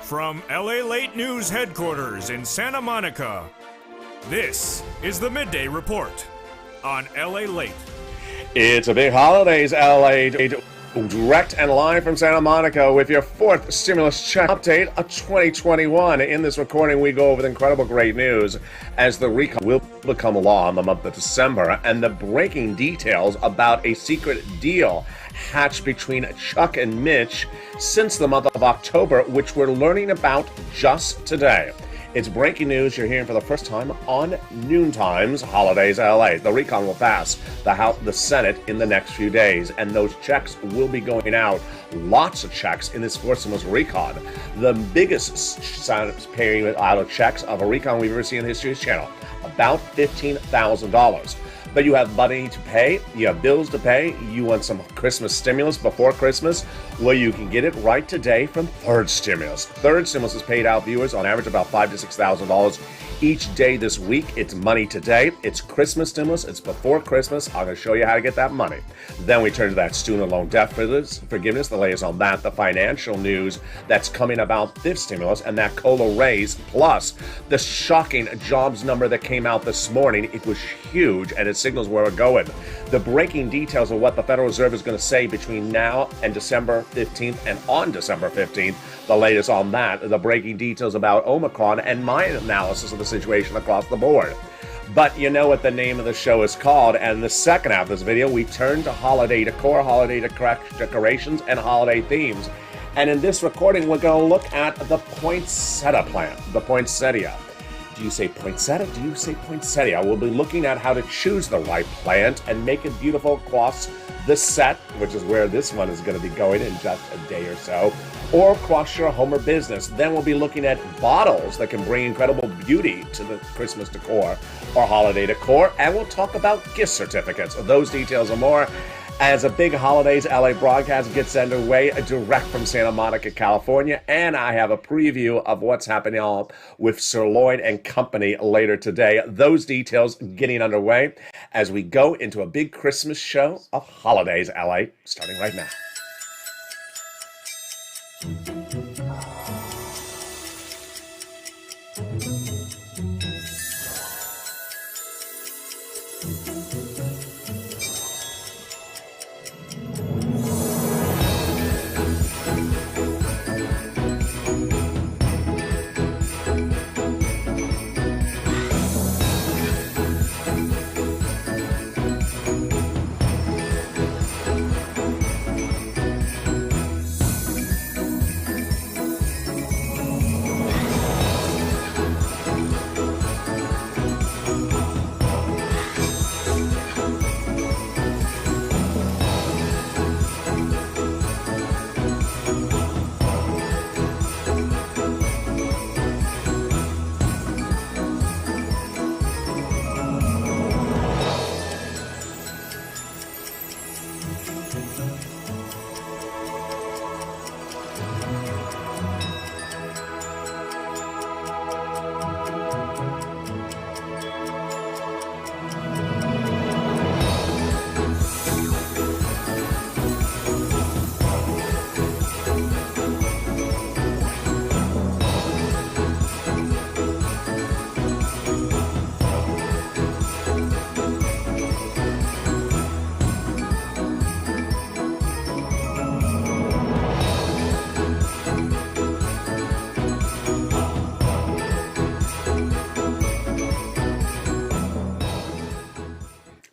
From LALATE News Headquarters in Santa Monica, this is the Midday Report on LALATE. It's a big holidays, LA. Direct and live from Santa Monica with your fourth stimulus check update of 2021. In this recording, we go over the incredible great news as the RECON will become law in the month of December and the breaking details about a secret deal hatched between Chuck and Mitch since the month of October, which we're learning about just today. It's breaking news you're hearing for the first time on Noontime's Holidays LA. The RECON will pass the Senate in the next few days, and those checks will be going out. Lots of checks in this fourth stimulus RECON. The biggest paying out of checks of a RECON we've ever seen in the history of this channel. About $15,000. But you have money to pay, you have bills to pay, you want some Christmas stimulus before Christmas? Well, you can get it right today from Third Stimulus. Third Stimulus has paid out viewers on average about $5,000 to $6,000 each day this week. It's money today. It's Christmas stimulus. It's before Christmas. I'm going to show you how to get that money. Then we turn to that student loan debt forgiveness, the latest on that, the financial news that's coming about fifth stimulus, and that COLA raise, plus the shocking jobs number that came out this morning. It was huge, and it signals where we're going. The breaking details of what the Federal Reserve is going to say between now and December 15th and on December 15th. The latest on that, the breaking details about Omicron, and my analysis of the situation across the board. But you know what the name of the show is called, and in the second half of this video, we turn to holiday decor, holiday decorations, and holiday themes. And in this recording, we're going to look at the poinsettia plant, the poinsettia. Do you say poinsettia? Do you say poinsettia? We'll be looking at how to choose the right plant and make it beautiful across the set, which is where this one is going to be going in just a day or so, or across your home or business. Then we'll be looking at bottles that can bring incredible beauty to the Christmas decor or holiday decor, and we'll talk about gift certificates. Those details and more as a big Holidays LA broadcast gets underway direct from Santa Monica, California. And I have a preview of what's happening with Sirloin and Company later today. Those details getting underway as we go into a big Christmas show of Holidays LA, starting right now.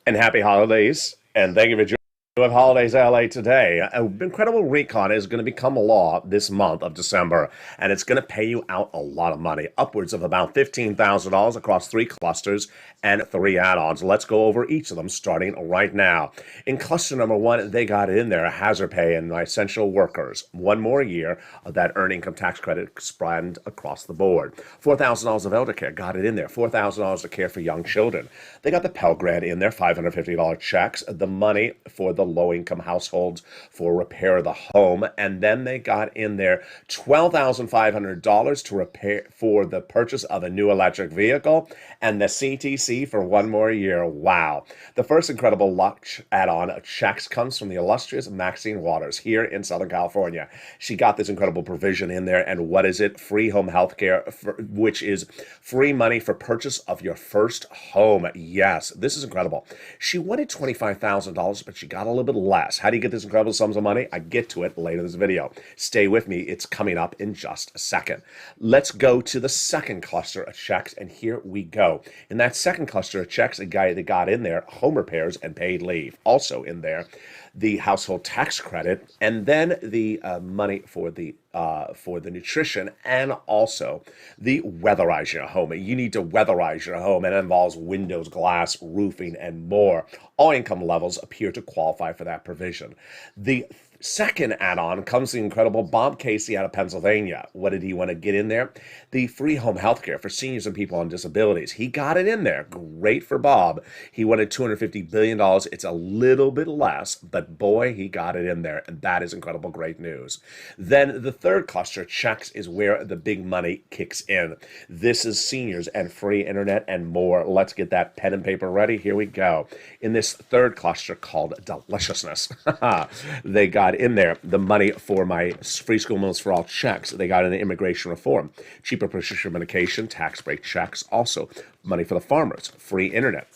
And happy holidays, and thank you for joining with Holidays LA today. An incredible RECON is going to become a law this month of December, and it's going to pay you out a lot of money, upwards of about $15,000 across 3 clusters and 3 add-ons. Let's go over each of them starting right now. In cluster number 1, they got in there hazard pay and essential workers. 1 more year of that earned income tax credit spread across the board. $4,000 of elder care, got it in there. $4,000 to care for young children. They got the Pell Grant in there, $550 checks. The money for the the low-income households for repair of the home. And then they got in there $12,500 to repair for the purchase of a new electric vehicle and the CTC for one more year. Wow. The first incredible luck add-on of checks comes from the illustrious Maxine Waters here in Southern California. She got this incredible provision in there. And what is it? Free home health care, which is free money for purchase of your first home. Yes, this is incredible. She wanted $25,000, but she got a little bit less. How do you get this incredible sums of money? I get to it later in this video. Stay with me. It's coming up in just a second. Let's go to the second cluster of checks, and here we go. In that second cluster of checks, a guy that got in there, home repairs and paid leave. Also in there, the household tax credit, and then the money for the nutrition, and also the weatherize your home. You need to weatherize your home, and it involves windows, glass, roofing, and more. All income levels appear to qualify for that provision. The second add-on comes the incredible Bob Casey out of Pennsylvania. What did he want to get in there? The free home health care for seniors and people on disabilities. He got it in there. Great for Bob. He wanted $250 billion. It's a little bit less, but boy, he got it in there, and that is incredible, great news. Then the third cluster, checks, is where the big money kicks in. This is seniors and free internet and more. Let's get that pen and paper ready. Here we go. In this third cluster called deliciousness, they got in there the money for my free school meals for all checks. They got in the immigration reform, cheaper prescription medication, tax break checks, also money for the farmers, free internet.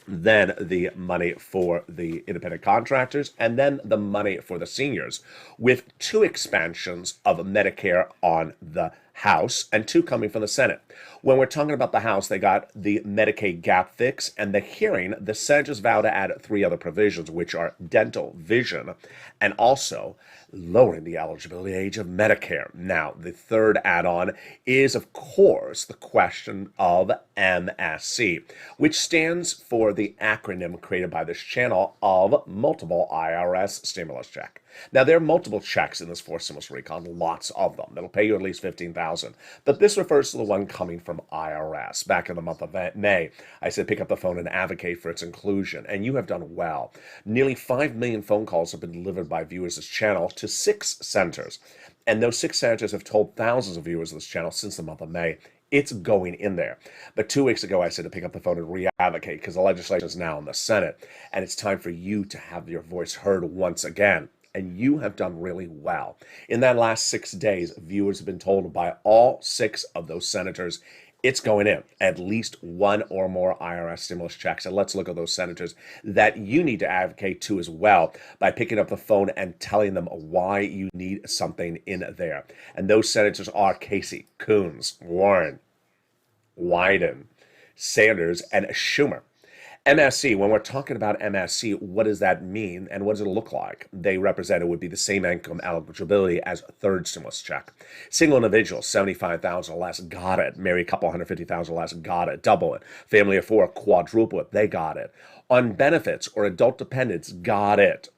Then the money for the independent contractors, and then the money for the seniors, with 2 expansions of Medicare on the House and 2 coming from the Senate. When we're talking about the House, they got the Medicaid gap fix, and the hearing, the senators vow to add 3 other provisions, which are dental, vision, and also lowering the eligibility age of Medicare. Now, the third add-on is, of course, the question of MSC, which stands for the acronym created by this channel of multiple IRS stimulus check. Now, there are multiple checks in this 4th stimulus recon, lots of them. That'll pay you at least $15,000. But this refers to the one coming from IRS. Back in the month of May, I said pick up the phone and advocate for its inclusion, and you have done well. Nearly 5 million phone calls have been delivered by viewers of this channel to 6 senators, and those 6 senators have told thousands of viewers of this channel since the month of May it's going in there. But 2 weeks ago, I said to pick up the phone and re-advocate because the legislation is now in the Senate, and it's time for you to have your voice heard once again. And you have done really well. In that last 6 days, viewers have been told by all 6 of those senators it's going in, at least 1 or more IRS stimulus checks. And let's look at those senators that you need to advocate to as well by picking up the phone and telling them why you need something in there. And those senators are Casey, Coons, Warren, Wyden, Sanders, and Schumer. MSC, when we're talking about MSC, what does that mean and what does it look like? They represent it would be the same income eligibility as a 3rd stimulus check. Single individuals, $75,000 or less, got it. Married couple, $150,000 or less, got it. Double it. Family of 4, quadruple it. They got it. On benefits or adult dependents, got it.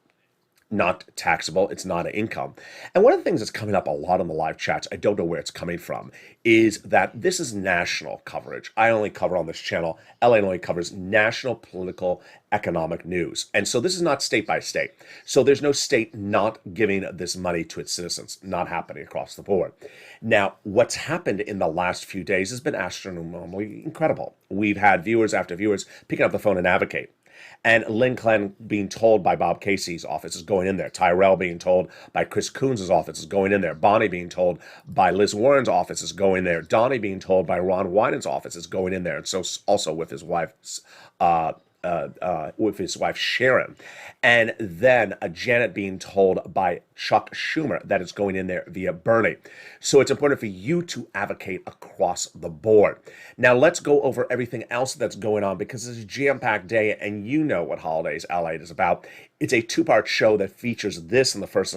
Not taxable, it's not an income. And one of the things that's coming up a lot on the live chats, I don't know where it's coming from, is that this is national coverage. I only cover on this channel, LA only covers national political economic news. And so this is not state by state. So there's no state not giving this money to its citizens, not happening across the board. Now, what's happened in the last few days has been astronomically incredible. We've had viewers after viewers picking up the phone and advocate. And Lynn Glenn being told by Bob Casey's office is going in there. Tyrell being told by Chris Coons' office is going in there. Bonnie being told by Liz Warren's office is going there. Donnie being told by Ron Wyden's office is going in there. And so also with his wife, Sharon. And then Janet being told by Chuck Schumer that it's going in there via Bernie. So it's important for you to advocate across the board. Now let's go over everything else that's going on because it's a jam-packed day and you know what Holidays LALATE is about. It's a 2-part show that features this in the first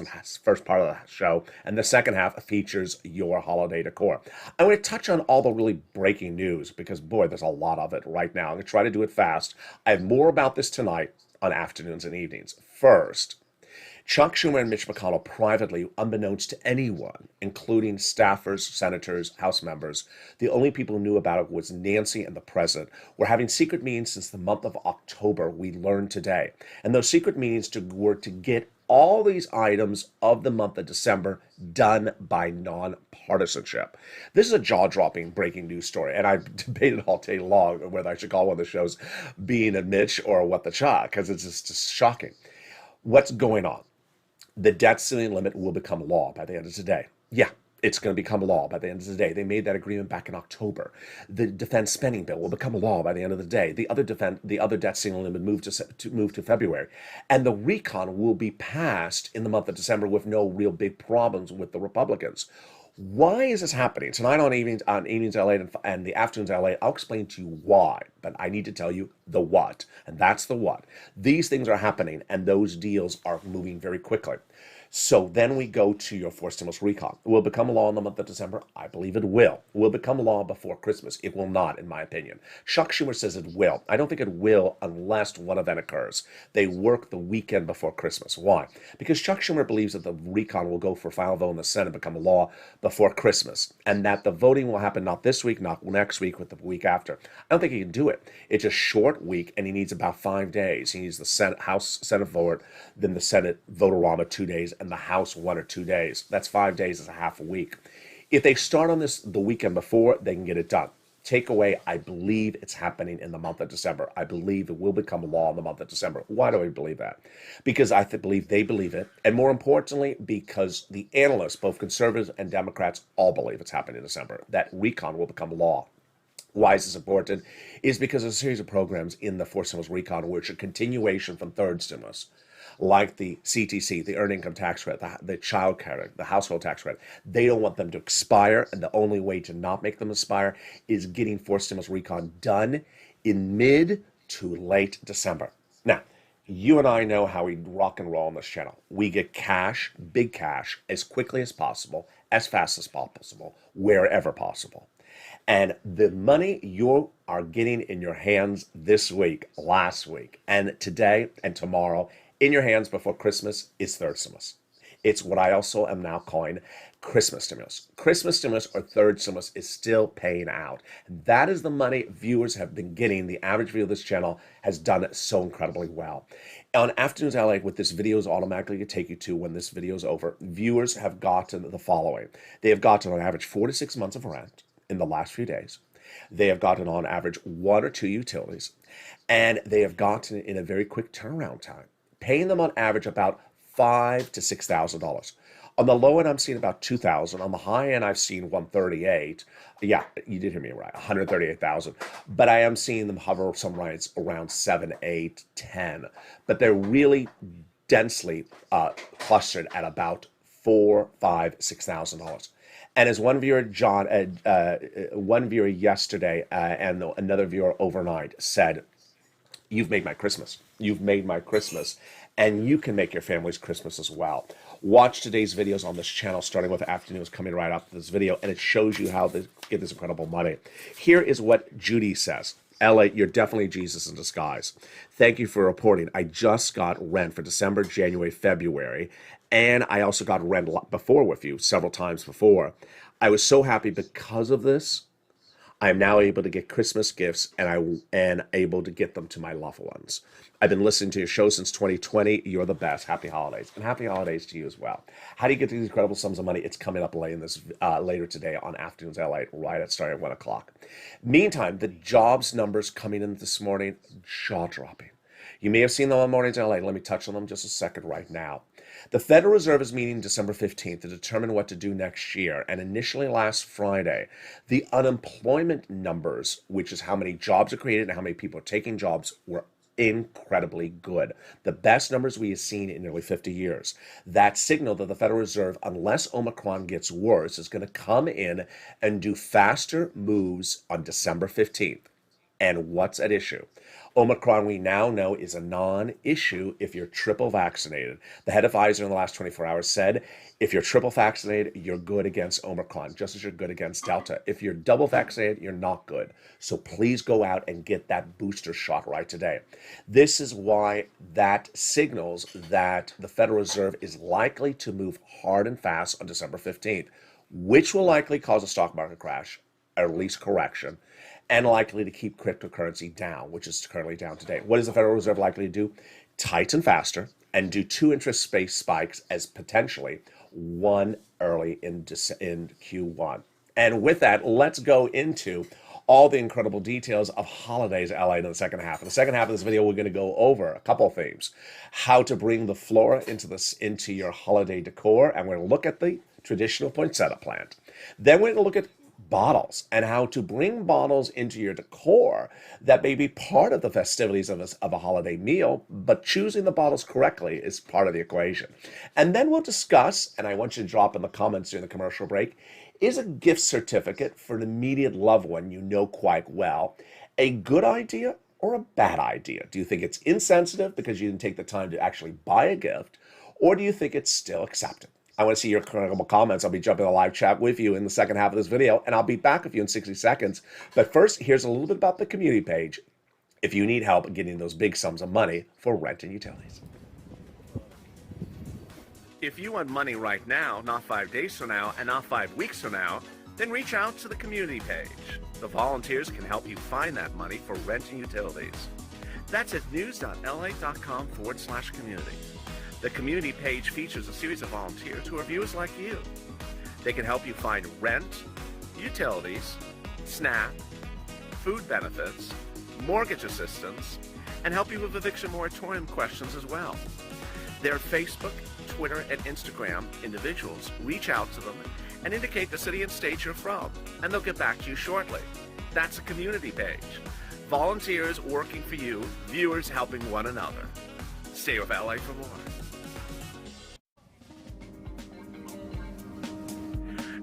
part of the show, and the second half features your holiday decor. I'm going to touch on all the really breaking news because, boy, there's a lot of it right now. I'm going to try to do it fast. I have more about this tonight on afternoons and evenings. First, Chuck Schumer and Mitch McConnell privately, unbeknownst to anyone, including staffers, senators, House members, the only people who knew about it was Nancy and the president, were having secret meetings since the month of October, we learned today. And those secret meetings were to get all these items of the month of December done by nonpartisanship. This is a jaw-dropping breaking news story, and I've debated all day long whether I should call one of the shows Being a Mitch or What the Chuck, because it's just shocking. What's going on? The debt ceiling limit will become law by the end of today. Yeah, it's going to become law by the end of the day. They made that agreement back in October. The defense spending bill will become law by the end of the day. The other debt ceiling limit move to February, and the RECON will be passed in the month of December with no real big problems with the Republicans. Why is this happening? Tonight on Evenings LA and the Afternoons LA, I'll explain to you why, but I need to tell you the what, and that's the what. These things are happening, and those deals are moving very quickly. So then we go to your forced stimulus recon. It will become law in the month of December. I believe it will. It will become law before Christmas. It will not, in my opinion. Chuck Schumer says it will. I don't think it will unless one event occurs. They work the weekend before Christmas. Why? Because Chuck Schumer believes that the recon will go for final vote in the Senate, become law before Christmas, and that the voting will happen not this week, not next week, but the week after. I don't think he can do it. It's a short week, and he needs about 5 days. He needs the Senate vote, then the Senate vote-a-rama 2 days, and the House 1 or 2 days. That's 5 days, is a half a week. If they start on this the weekend before, they can get it done. Takeaway, I believe it's happening in the month of December. I believe it will become law in the month of December. Why do I believe that? Because I believe they believe it, and more importantly, because the analysts, both conservatives and Democrats, all believe it's happening in December. That recon will become law. Why is this important? Is because there's a series of programs in the forced stimulus recon which are continuation from third stimulus, like the CTC, the Earned Income Tax Credit, the Child Credit, the Household Tax Credit. They don't want them to expire, and the only way to not make them expire is getting forced stimulus recon done in mid to late December. Now, you and I know how we rock and roll on this channel. We get cash, big cash, as quickly as possible, as fast as possible, wherever possible. And the money you are getting in your hands this week, last week, and today and tomorrow in your hands before Christmas is third stimulus. It's what I also am now calling Christmas stimulus. Christmas stimulus or third stimulus is still paying out. That is the money viewers have been getting. The average viewer of this channel has done it so incredibly well. On Afternoons LA, what this video is automatically going to take you to when this video is over, viewers have gotten the following. They have gotten on average 4 to 6 months of rent in the last few days. They have gotten on average 1 or 2 utilities, and they have gotten in a very quick turnaround time, paying them on average about $5,000 to $6,000. On the low end, I'm seeing about $2,000. On the high end, I've seen $138,000. Yeah, you did hear me right, $138,000. But I am seeing them hover some nights around $7,000, $8,000, $10,000. But they're really densely clustered at about $4,000, $5,000, $6,000. And as one viewer, one viewer yesterday and another viewer overnight said, "You've made my Christmas. You've made my Christmas." And you can make your family's Christmas as well. Watch today's videos on this channel, starting with Afternoons coming right after this video, and it shows you how to get this incredible money. Here is what Judy says. LA, you're definitely Jesus in disguise. Thank you for reporting. I just got rent for December, January, February, and I also got rent before with you, several times before. I was so happy because of this. I am now able to get Christmas gifts, and able to get them to my loved ones. I've been listening to your show since 2020. You're the best. Happy holidays, and happy holidays to you as well. How do you get these incredible sums of money? It's coming up later today on Afternoons LA, right at starting at 1 o'clock. Meantime, the jobs numbers coming in this morning, jaw-dropping. You may have seen them on Mornings LA. Let me touch on them just a second right now. The Federal Reserve is meeting December 15th to determine what to do next year. And initially last Friday, the unemployment numbers, which is how many jobs are created and how many people are taking jobs, were incredibly good. The best numbers we have seen in nearly 50 years. That signaled that the Federal Reserve, unless Omicron gets worse, is going to come in and do faster moves on December 15th. And what's at issue? Omicron, we now know, is a non-issue if you're triple vaccinated. The head of Pfizer in the last 24 hours said, if you're triple vaccinated, you're good against Omicron, just as you're good against Delta. If you're double vaccinated, you're not good. So please go out and get that booster shot right today. This is why that signals that the Federal Reserve is likely to move hard and fast on December 15th, which will likely cause a stock market crash, or at least correction, and likely to keep cryptocurrency down, which is currently down today. What is the Federal Reserve likely to do? Tighten faster and do 2 interest rate spikes as potentially one early in Q1. And with that, let's go into all the incredible details of holidays LA in the second half. In the second half of this video, we're going to go over a couple of themes: how to bring the flora into your holiday decor, and we're going to look at the traditional poinsettia plant. Then we're going to look at bottles and how to bring bottles into your decor that may be part of the festivities of a holiday meal, but choosing the bottles correctly is part of the equation. And then we'll discuss, and I want you to drop in the comments during the commercial break, is a gift certificate for an immediate loved one you know quite well a good idea or a bad idea? Do you think it's insensitive because you didn't take the time to actually buy a gift, or do you think it's still accepted? I want to see your incredible comments. I'll be jumping in a live chat with you in the second half of this video, and I'll be back with you in 60 seconds. But first, here's a little bit about the community page if you need help getting those big sums of money for rent and utilities. If you want money right now, not 5 days from now, and not 5 weeks from now, then reach out to the community page. The volunteers can help you find that money for rent and utilities. That's at news.la.com/community. The community page features a series of volunteers who are viewers like you. They can help you find rent, utilities, SNAP, food benefits, mortgage assistance, and help you with eviction moratorium questions as well. Their Facebook, Twitter, and Instagram individuals reach out to them and indicate the city and state you're from, and they'll get back to you shortly. That's a community page. Volunteers working for you, viewers helping one another. Stay with LA for more.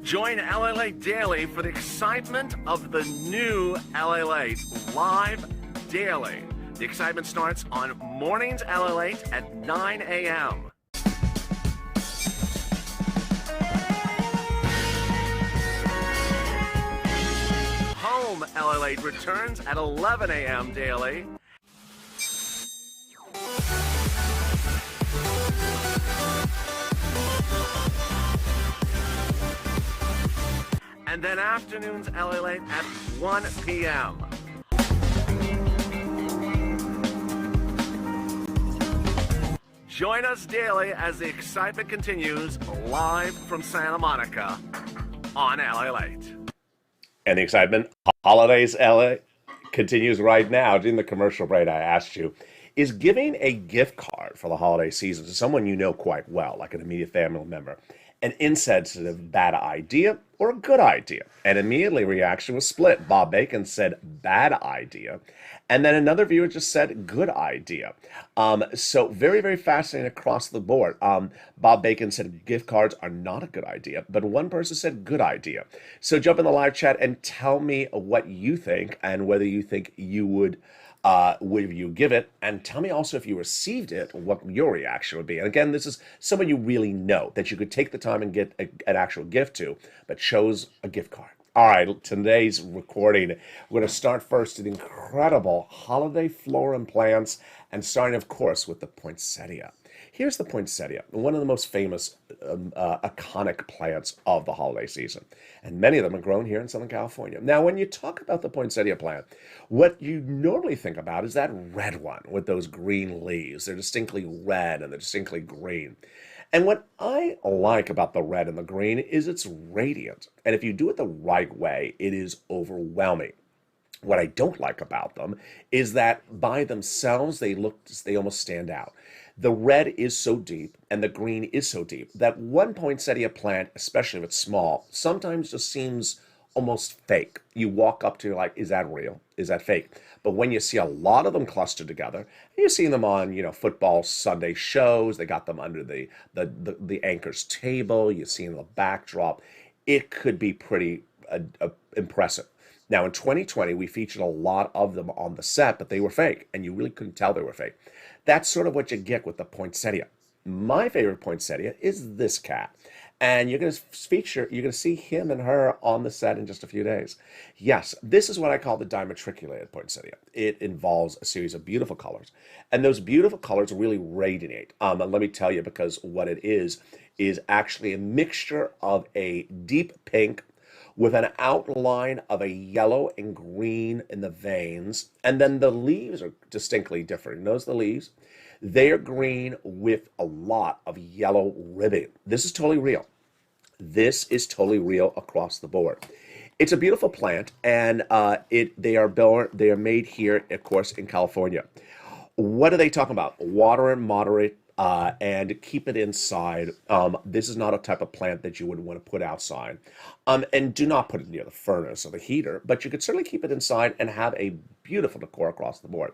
Join LALATE Daily for the excitement of the new LALATE live daily. The excitement starts on Mornings LALATE at 9 a.m. Home LALATE returns at 11 a.m. daily. And then afternoons LALATE at 1 p.m. Join us daily as the excitement continues live from Santa Monica on LALATE. And the excitement, holidays LA, continues right now. During the commercial break, I asked you, is giving a gift card for the holiday season to someone you know quite well, like an immediate family member, an insensitive bad idea or a good idea? And immediately reaction was split. Bob Bacon said bad idea, and then another viewer just said good idea. So very, very fascinating across the board. Bob Bacon said gift cards are not a good idea, but one person said good idea. So jump in the live chat and tell me what you think and whether you think you would you give it, and tell me also if you received it, what your reaction would be. And again, this is someone you really know that you could take the time and get an actual gift to, but chose a gift card. All right, today's recording, we're going to start first with incredible holiday flora and plants, and starting, of course, with the poinsettia. Here's the poinsettia, one of the most famous, iconic plants of the holiday season. And many of them are grown here in Southern California. Now, when you talk about the poinsettia plant, what you normally think about is that red one with those green leaves. They're distinctly red and they're distinctly green. And what I like about the red and the green is it's radiant. And if you do it the right way, it is overwhelming. What I don't like about them is that by themselves, they almost stand out. The red is so deep and the green is so deep that one poinsettia plant, especially if it's small, sometimes just seems almost fake. You walk up to, you're like, is that real? Is that fake? But when you see a lot of them clustered together, you see them on, football Sunday shows, they got them under the anchor's table, you see in the backdrop, it could be pretty impressive. Now, in 2020, we featured a lot of them on the set, but they were fake, and you really couldn't tell they were fake. That's sort of what you get with the poinsettia. My favorite poinsettia is this cat. And you're going to see him and her on the set in just a few days. Yes, this is what I call the dimatriculated poinsettia. It involves a series of beautiful colors. And those beautiful colors really radiate. And let me tell you, because what it is actually a mixture of a deep pink with an outline of a yellow and green in the veins. And then the leaves are distinctly different. Notice the leaves? They are green with a lot of yellow ribbing. This is totally real. This is totally real across the board. It's a beautiful plant, and they are made here, of course, in California. What are they talking about? Water and moderate, and keep it inside. This is not a type of plant that you would want to put outside. And do not put it near the furnace or the heater, but you could certainly keep it inside and have a beautiful decor across the board.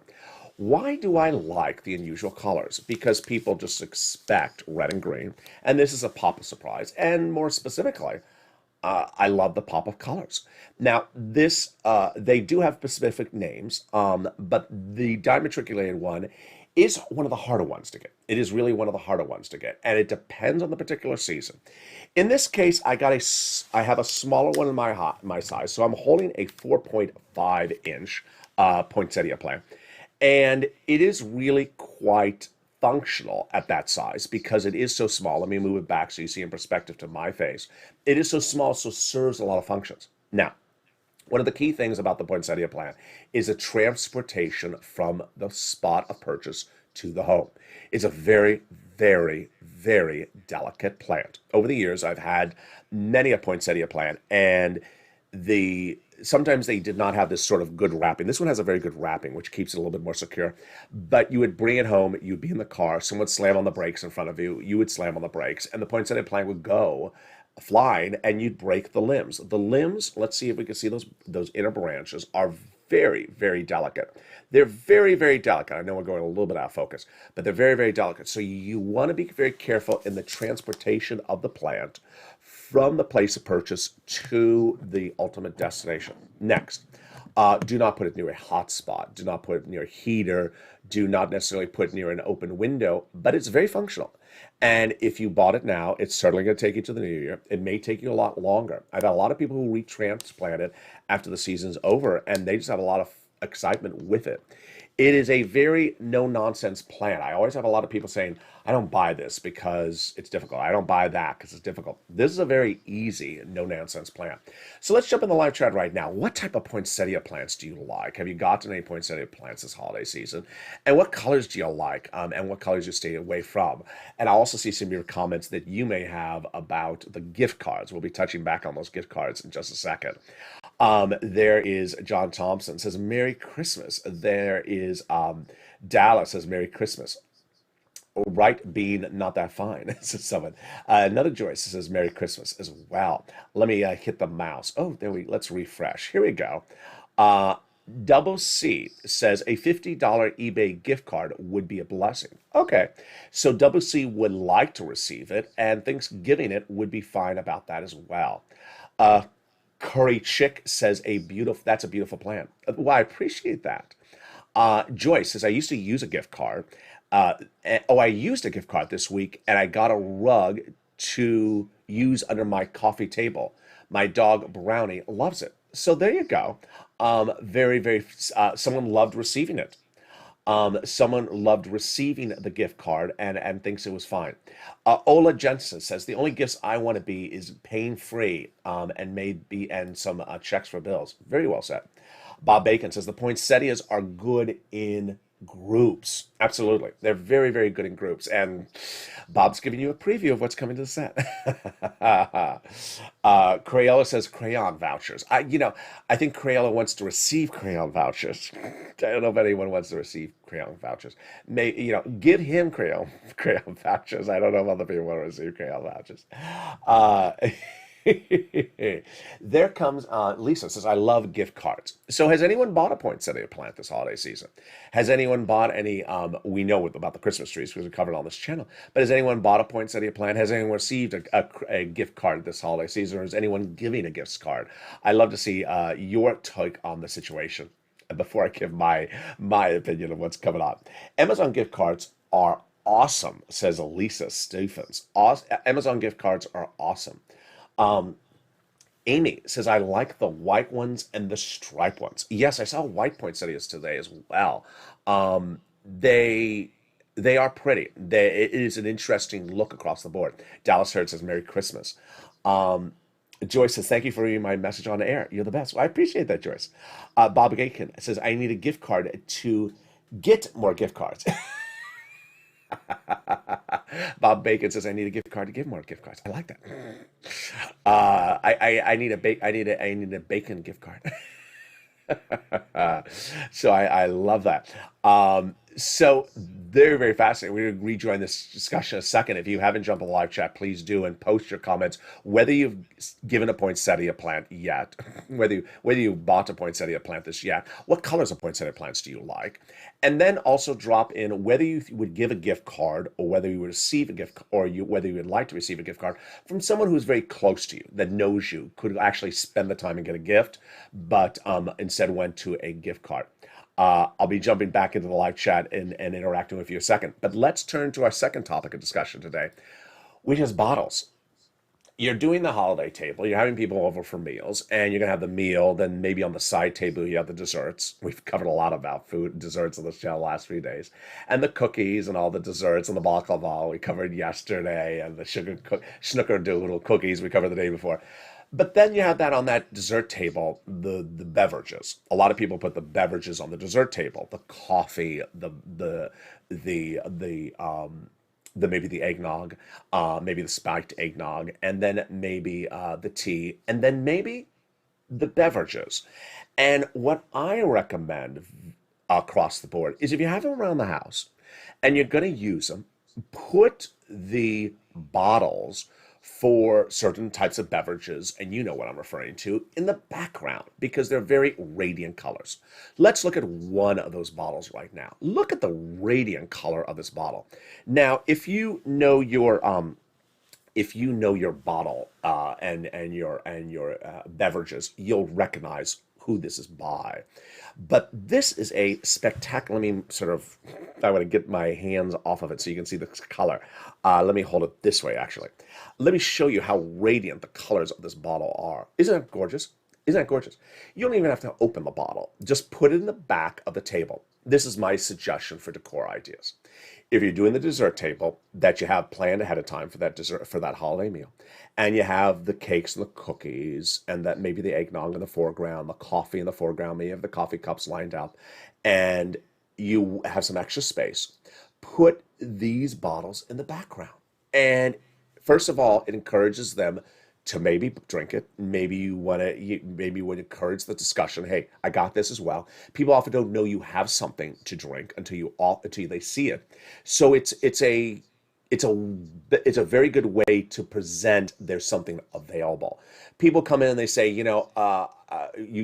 Why do I like the unusual colors? Because people just expect red and green, and this is a pop of surprise. And more specifically, I love the pop of colors. Now, they do have specific names, but the dimatriculated one is one of the harder ones to get. It is really one of the harder ones to get, and it depends on the particular season. In this case, I have a smaller one in my size, so I'm holding a 4.5-inch poinsettia plant. And it is really quite functional at that size because it is so small. Let me move it back so you see in perspective to my face. It is so small, so serves a lot of functions. Now, one of the key things about the poinsettia plant is the transportation from the spot of purchase to the home. It's a very, very, very delicate plant. Over the years, I've had many a poinsettia plant, and sometimes they did not have this sort of good wrapping. This one has a very good wrapping, which keeps it a little bit more secure. But you would bring it home, you'd be in the car, someone would slam on the brakes in front of you, you would slam on the brakes, and the poinsettia plant would go flying, and you'd break the limbs. The limbs, let's see if we can see those inner branches, are very, very delicate. They're very, very delicate. I know we're going a little bit out of focus, but they're very, very delicate. So you want to be very careful in the transportation of the plant from the place of purchase to the ultimate destination. Next, do not put it near a hot spot. Do not put it near a heater. Do not necessarily put it near an open window, but it's very functional. And if you bought it now, it's certainly going to take you to the new year. It may take you a lot longer. I've had a lot of people who retransplant it after the season's over, and they just have a lot of excitement with it. It is a very no-nonsense plant. I always have a lot of people saying, I don't buy this because it's difficult. I don't buy that because it's difficult. This is a very easy, no-nonsense plant. So let's jump in the live chat right now. What type of poinsettia plants do you like? Have you gotten any poinsettia plants this holiday season? And what colors do you like? And what colors you stay away from? And I'll also see some of your comments that you may have about the gift cards. We'll be touching back on those gift cards in just a second. There is John Thompson says, Merry Christmas. There is Dallas says, Merry Christmas. Right being not that fine, says someone. Another Joyce says, Merry Christmas as well. Let me hit the mouse. Oh, let's refresh. Here we go. Double C says a $50 eBay gift card would be a blessing. Okay, so Double C would like to receive it, and thinks giving it would be fine about that as well. Curry Chick says that's a beautiful plan. Well, I appreciate that. Joyce says, I used to use a gift card. I used a gift card this week, and I got a rug to use under my coffee table. My dog Brownie loves it. So there you go. Very, very. Someone loved receiving it. Someone loved receiving the gift card and thinks it was fine. Ola Jensen says the only gifts I want to be is pain free and some checks for bills. Very well said. Bob Bacon says the poinsettias are good in groups. Absolutely. They're very, very good in groups. And Bob's giving you a preview of what's coming to the set. Crayola says crayon vouchers. I think Crayola wants to receive crayon vouchers. I don't know if anyone wants to receive crayon vouchers. Give him crayon vouchers. I don't know if other people want to receive crayon vouchers. There comes Lisa says, I love gift cards. So has anyone bought a poinsettia plant this holiday season? Has anyone bought any, we know about the Christmas trees because we covered it on this channel, but has anyone bought a poinsettia plant? Has anyone received a gift card this holiday season, or is anyone giving a gift card? I love to see your take on the situation before I give my opinion of what's coming up. Amazon gift cards are awesome, says Lisa Stephens. Amazon gift cards are awesome. Um, Amy says, I like the white ones and the striped ones. Yes, I saw white poinsettias today as well. They are pretty. It is an interesting look across the board. Dallas Hurd says, Merry Christmas. Um, Joyce says, thank you for reading my message on air. You're the best. Well, I appreciate that, Joyce. Bob Gakin says, I need a gift card to get more gift cards. Bob Bacon says, I need a gift card to give more gift cards. I like that. I need a bacon gift card. So I love that. So very, very fascinating. We're going to rejoin this discussion in a second. If you haven't jumped on the live chat, please do and post your comments, whether you've given a poinsettia plant yet, whether you bought a poinsettia plant this yet, what colors of poinsettia plants do you like? And then also drop in whether you would give a gift card or whether you would receive a gift, or whether you would like to receive a gift card from someone who's very close to you, that knows you, could actually spend the time and get a gift, but instead went to a gift card. I'll be jumping back into the live chat and interacting with you in a second. But let's turn to our second topic of discussion today, which is bottles. You're doing the holiday table, you're having people over for meals, and you're going to have the meal, then maybe on the side table you have the desserts. We've covered a lot about food and desserts on this channel the last few days. And the cookies and all the desserts and the baklava we covered yesterday, and the snickerdoodle cookies we covered the day before. But then you have that on that dessert table, the beverages. A lot of people put the beverages on the dessert table, the coffee, the maybe the eggnog, maybe the spiked eggnog, and then maybe the tea, and then maybe the beverages. And what I recommend across the board is if you have them around the house and you're going to use them, put the bottles for certain types of beverages, and you know what I'm referring to, in the background, because they're very radiant colors. Let's look at one of those bottles right now. Look at the radiant color of this bottle. Now, if you know your bottle and your beverages, you'll recognize who this is by. But this is a spectacular, I want to get my hands off of it so you can see the color. Let me hold it this way, actually. Let me show you how radiant the colors of this bottle are. Isn't that gorgeous? Isn't that gorgeous? You don't even have to open the bottle. Just put it in the back of the table. This is my suggestion for decor ideas. If you're doing the dessert table that you have planned ahead of time for that dessert, for that holiday meal, and you have the cakes and the cookies, and that maybe the eggnog in the foreground, the coffee in the foreground, maybe you have the coffee cups lined up, and you have some extra space, put these bottles in the background. And first of all, it encourages them to maybe drink it. Maybe you would encourage the discussion. Hey, I got this as well. People often don't know you have something to drink until they see it. So it's a very good way to present there's something available. People come in and they say, you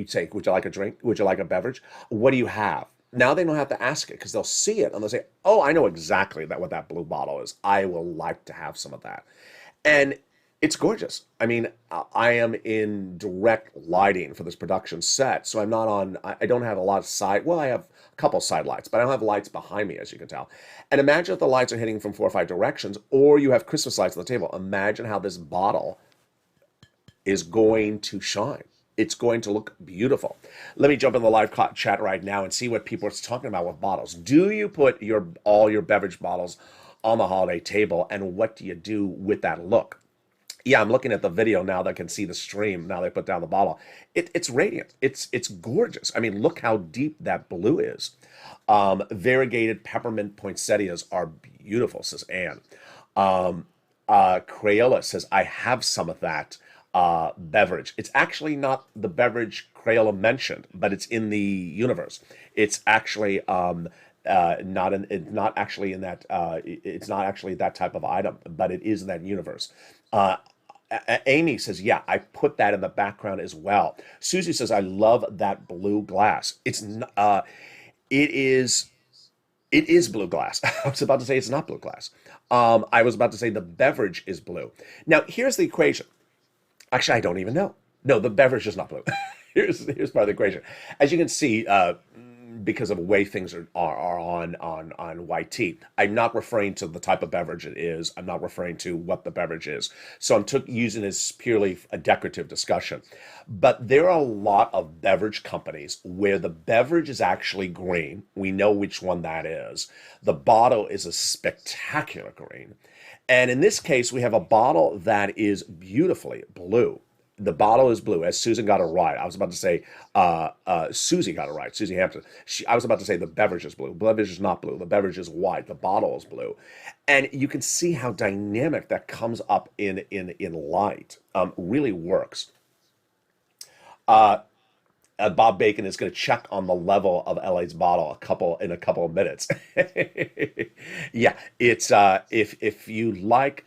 say, would you like a drink? Would you like a beverage? What do you have? Now they don't have to ask it because they'll see it and they'll say, oh, I know exactly what that blue bottle is. I will like to have some of that. And it's gorgeous. I mean, I am in direct lighting for this production set, so I don't have a lot of I have a couple side lights, but I don't have lights behind me, as you can tell. And imagine if the lights are hitting from 4 or 5 directions, or you have Christmas lights on the table. Imagine how this bottle is going to shine. It's going to look beautiful. Let me jump in the live chat right now and see what people are talking about with bottles. Do you put all your beverage bottles on the holiday table, and what do you do with that look? Yeah, I'm looking at the video now that I can see the stream. Now they put down the bottle. It's radiant. It's gorgeous. I mean, look how deep that blue is. Variegated peppermint poinsettias are beautiful, says Anne. Crayola says, I have some of that beverage. It's actually not the beverage Crayola mentioned, but it's in the universe. It's actually it's not actually that type of item, but it is in that universe. Amy says, yeah, I put that in the background as well. Susie says, I love that blue glass. It is, it is blue glass. I was about to say it's not blue glass. I was about to say the beverage is blue. Now, here's the equation. Actually, I don't even know. No, the beverage is not blue. Here's part of the equation. As you can see, because of the way things are on YT, I'm not referring to the type of beverage it is. I'm not referring to what the beverage is. So I'm using this purely a decorative discussion. But there are a lot of beverage companies where the beverage is actually green. We know which one that is. The bottle is a spectacular green. And in this case, we have a bottle that is beautifully blue. The bottle is blue, as Susan got it right. I was about to say, Susie got it right, Susie Hampton. I was about to say the beverage is blue. The beverage is not blue. The beverage is white. The bottle is blue. And you can see how dynamic that comes up in light. Really works. Bob Bacon is going to check on the level of LA's bottle in a couple of minutes. Yeah, it's if you like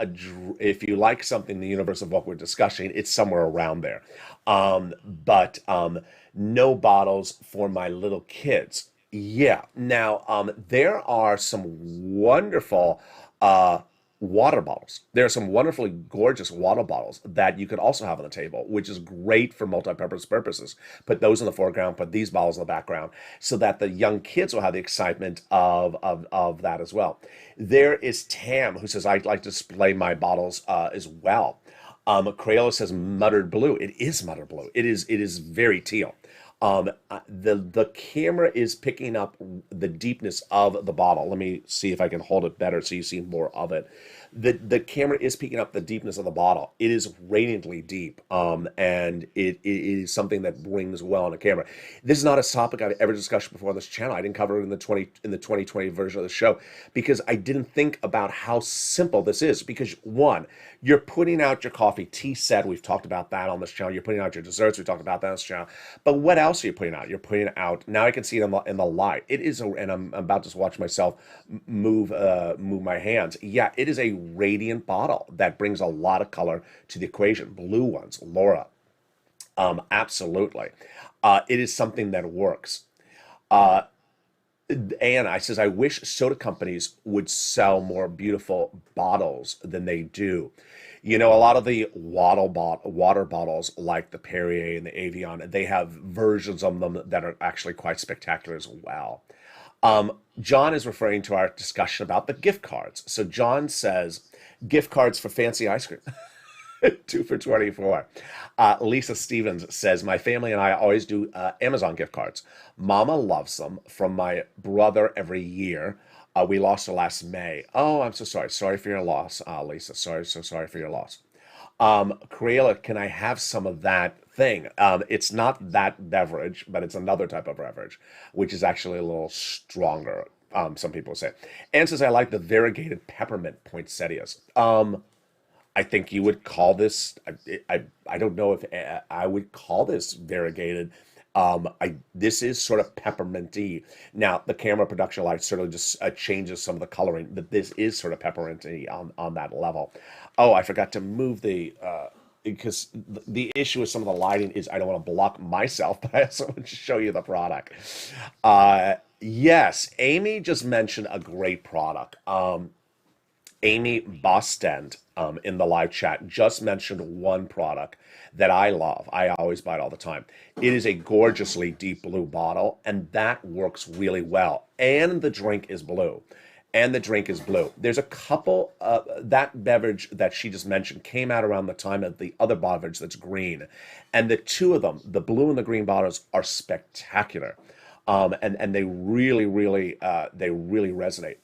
something in the universe of what we're discussing, it's somewhere around there. But no bottles for my little kids. Yeah. Now there are some wonderful water bottles. There are some wonderfully gorgeous water bottles that you could also have on the table, which is great for multi-purpose purposes. Put those in the foreground, put these bottles in the background, so that the young kids will have the excitement of that as well. There is Tam, who says, I'd like to display my bottles as well. Crayola says muttered blue. It is muttered blue. It is very teal. The camera is picking up the deepness of the bottle. Let me see if I can hold it better so you see more of it. The camera is picking up the deepness of the bottle. It is radiantly deep, and it is something that brings well on the camera. This is not a topic I've ever discussed before on this channel. I didn't cover it in the 2020 version of the show because I didn't think about how simple this is. Because one, you're putting out your coffee tea set. We've talked about that on this channel. You're putting out your desserts. We talked about that on this channel. But what else are you putting out? You're putting out, now I can see it in the light. It is, and I'm about to watch myself move my hands. Yeah, it is a radiant bottle that brings a lot of color to the equation. Blue ones, Laura. Absolutely. It is something that works. Anna says, I wish soda companies would sell more beautiful bottles than they do. You know, a lot of the water bottles like the Perrier and the Evian, they have versions of them that are actually quite spectacular as well. John is referring to our discussion about the gift cards. So John says, gift cards for fancy ice cream. 2 for 24. Lisa Stevens says, my family and I always do Amazon gift cards. Mama loves them from my brother every year. We lost her last May. Oh, I'm so sorry. Sorry for your loss, Lisa. So sorry for your loss. Crayola, can I have some of that thing? It's not that beverage, but it's another type of beverage, which is actually a little stronger, some people say. Anne says, I like the variegated peppermint poinsettias. I think you would call this, I don't know if I would call this variegated. This is sort of pepperminty. Now, the camera production light certainly just changes some of the coloring, but this is sort of pepperminty on that level. Oh, I forgot to move because the issue with some of the lighting is I don't want to block myself, but I also want to show you the product. Yes, Amy just mentioned a great product. Amy Bostend in the live chat just mentioned one product that I love. I always buy it all the time. It is a gorgeously deep blue bottle, and that works really well. And the drink is blue. There's a couple, that beverage that she just mentioned came out around the time of the other beverage that's green. And the two of them, the blue and the green bottles, are spectacular. And they really resonate.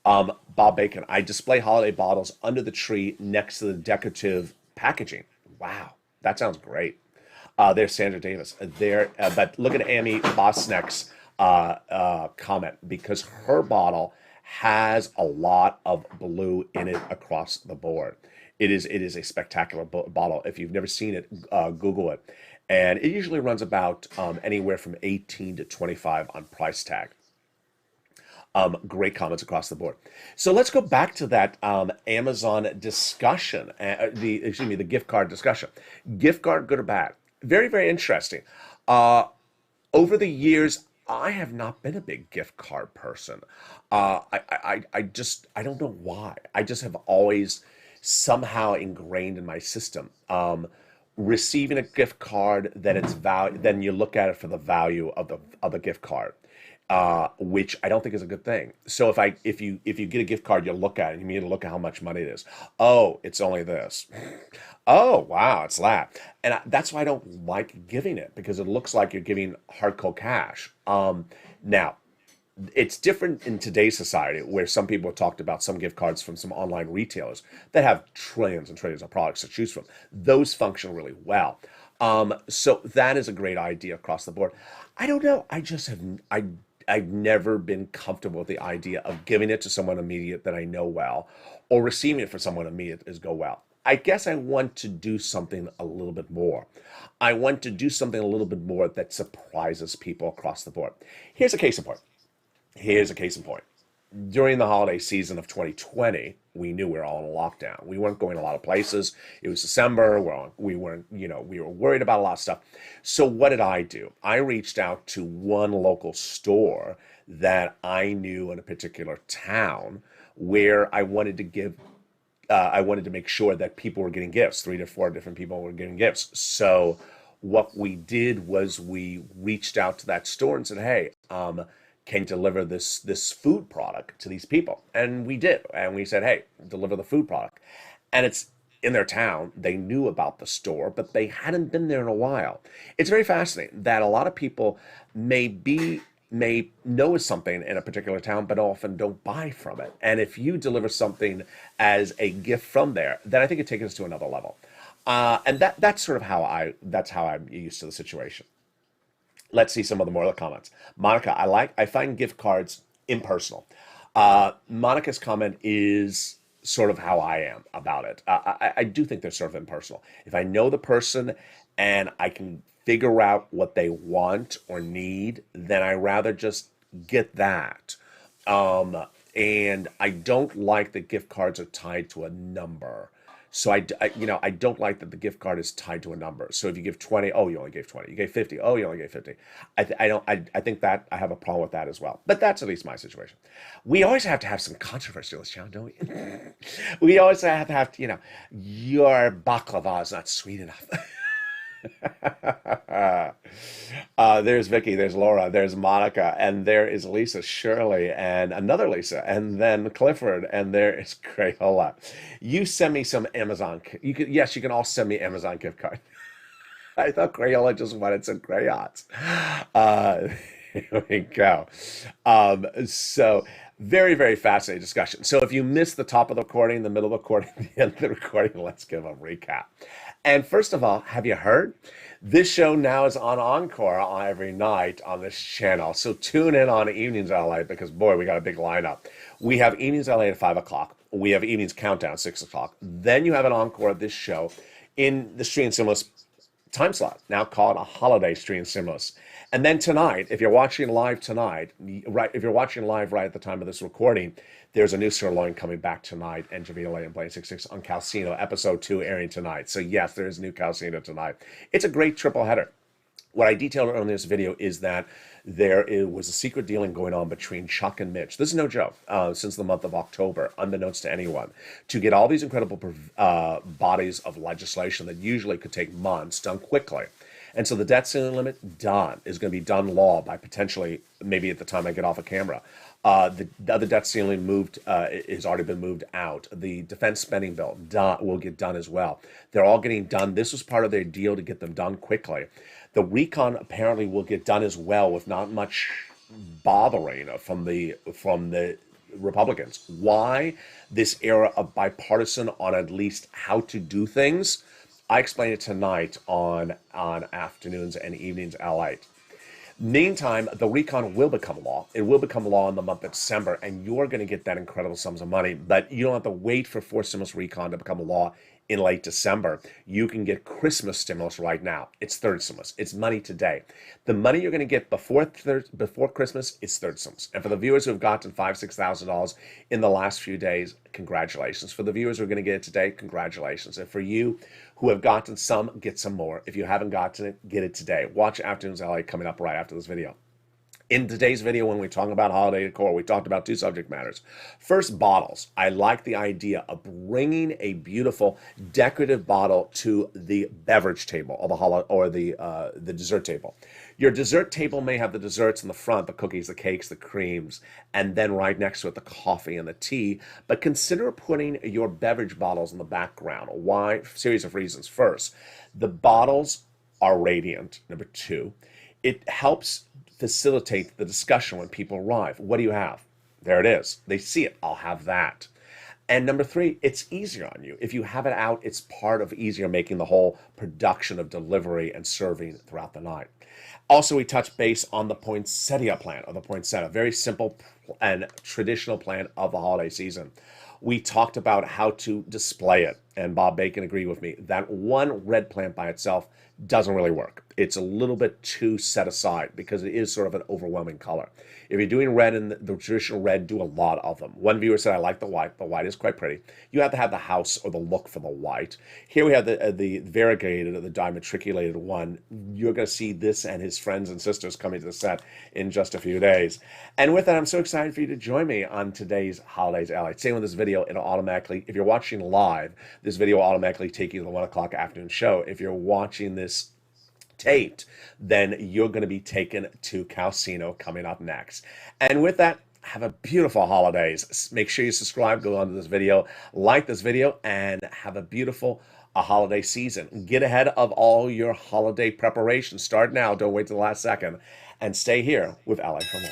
Bob Bacon, I display holiday bottles under the tree next to the decorative packaging. Wow, that sounds great. There's Sandra Davis. But look at Amy Bosnick's comment, because her bottle has a lot of blue in it across the board. It is a spectacular bottle. If you've never seen it, Google it. And it usually runs about anywhere from 18 to 25 on price tag. Great comments across the board. So let's go back to that Amazon discussion, the gift card discussion. Gift card, good or bad? Very, very interesting. Over the years, I have not been a big gift card person. I don't know why. I just have always somehow ingrained in my system. Receiving a gift card, then then you look at it for the value of the gift card, which I don't think is a good thing. So if you get a gift card, you look at it, you need to look at how much money it is. Oh, it's only this. Oh, wow, it's that. And that's why I don't like giving it, because it looks like you're giving hard cold cash. Now, it's different in today's society, where some people have talked about some gift cards from some online retailers that have trillions and trillions of products to choose from. Those function really well. So that is a great idea across the board. I don't know. I've never been comfortable with the idea of giving it to someone immediate that I know well, or receiving it from someone immediate as go well. I guess I want to do something a little bit more. I want to do something a little bit more that surprises people across the board. Here's a case in point. During the holiday season of 2020, we knew we were all in a lockdown. We weren't going a lot of places. It was December. We were worried about a lot of stuff. So what did I do? I reached out to one local store that I knew in a particular town, where I wanted to make sure that people were getting gifts. 3 to 4 different people were getting gifts. So what we did was we reached out to that store and said, hey, can you deliver this food product to these people? And we did. And we said, hey, deliver the food product. And it's in their town. They knew about the store, but they hadn't been there in a while. It's very fascinating that a lot of people may know something in a particular town, but often don't buy from it. And if you deliver something as a gift from there, then I think it takes us to another level. And that's sort of how I'm used to the situation. Let's see some of the more comments. Monica, I find gift cards impersonal. Monica's comment is sort of how I am about it. I do think they're sort of impersonal. If I know the person and I can figure out what they want or need, then I rather just get that. And I don't like that gift cards are tied to a number. So I don't like that the gift card is tied to a number. So if you give 20, oh, you only gave 20. You gave 50, oh, you only gave 50. I think that I have a problem with that as well. But that's at least my situation. We always have to have some controversy on this channel, don't we? We always have to have, your baklava is not sweet enough. There's Vicky, there's Laura, there's Monica, and there is Lisa Shirley, and another Lisa, and then Clifford, and there is Crayola. You send me some Amazon. You can all send me Amazon gift card. I thought Crayola just wanted some crayons. Here we go. So very, very fascinating discussion. So if you missed the top of the recording, the middle of the recording, the end of the recording, let's give a recap. And first of all, have you heard? This show now is on Encore every night on this channel. So tune in on Evenings LA, because boy, we got a big lineup. We have Evenings LA at 5 o'clock. We have Evenings Countdown 6 o'clock. Then you have an encore of this show in the Stream Stimulus time slot, now called a holiday Stream Stimulus. And then tonight, if you're watching live tonight, if you're watching live right at the time of this recording, there's a new sirloin coming back tonight, and Javila and Blaine 66 on Calcino, episode 2 airing tonight. So yes, there is new Calcino tonight. It's a great triple header. What I detailed earlier in this video is that there was a secret dealing going on between Chuck and Mitch. This is no joke, since the month of October, unbeknownst to anyone, to get all these incredible bodies of legislation that usually could take months done quickly. And so the debt ceiling limit is going to be done law by potentially, maybe at the time I get off of camera. The other debt ceiling has already been moved out. The defense spending bill will get done as well. They're all getting done. This was part of their deal to get them done quickly. The RECON apparently will get done as well, with not much bothering from the Republicans. Why this era of bipartisan on at least how to do things? I explain it tonight on Afternoons and Evenings LALATE. Meantime, the RECON will become law. It will become law in the month of December, and you're going to get that incredible sums of money. But you don't have to wait for forced stimulus RECON to become a law. in late December. You can get Christmas stimulus right now. It's third stimulus. It's money today. The money you're going to get before Christmas is third stimulus. And for the viewers who have gotten $5,000, $6,000 in the last few days, congratulations. For the viewers who are going to get it today, congratulations. And for you who have gotten some, get some more. If you haven't gotten it, get it today. Watch Afternoons LA coming up right after this video. In today's video, when we talk about holiday decor, we talked about two subject matters. First, bottles. I like the idea of bringing a beautiful decorative bottle to the beverage table or the dessert table. Your dessert table may have the desserts in the front, the cookies, the cakes, the creams, and then right next to it, the coffee and the tea. But consider putting your beverage bottles in the background. Why? A series of reasons. First, the bottles are radiant. Number two, it helps facilitate the discussion when people arrive. What do you have? There it is. They see it. I'll have that. And number three, it's easier on you. If you have it out, it's part of easier making the whole production of delivery and serving throughout the night. Also, we touch base on the poinsettia plan, or the poinsettia, very simple and traditional plan of the holiday season. We talked about how to display it, and Bob Bacon agreed with me that one red plant by itself doesn't really work. It's a little bit too set aside because it is sort of an overwhelming color. If you're doing red and the traditional red, do a lot of them. One viewer said, I like the white. The white is quite pretty. You have to have the house or the look for the white. Here we have the variegated or the dimatriculated one. You're going to see this and his friends and sisters coming to the set in just a few days. And with that, I'm so excited for you to join me on today's Holidays LA. Same with this video, it'll automatically, if you're watching live, this video will automatically take you to the 1 o'clock afternoon show. If you're watching this taped, then you're going to be taken to Calcino coming up next. And with that, have a beautiful holidays. Make sure you subscribe, go on to this video, like this video, and have a beautiful holiday season. Get ahead of all your holiday preparations. Start now. Don't wait till the last second. And stay here with LA for more.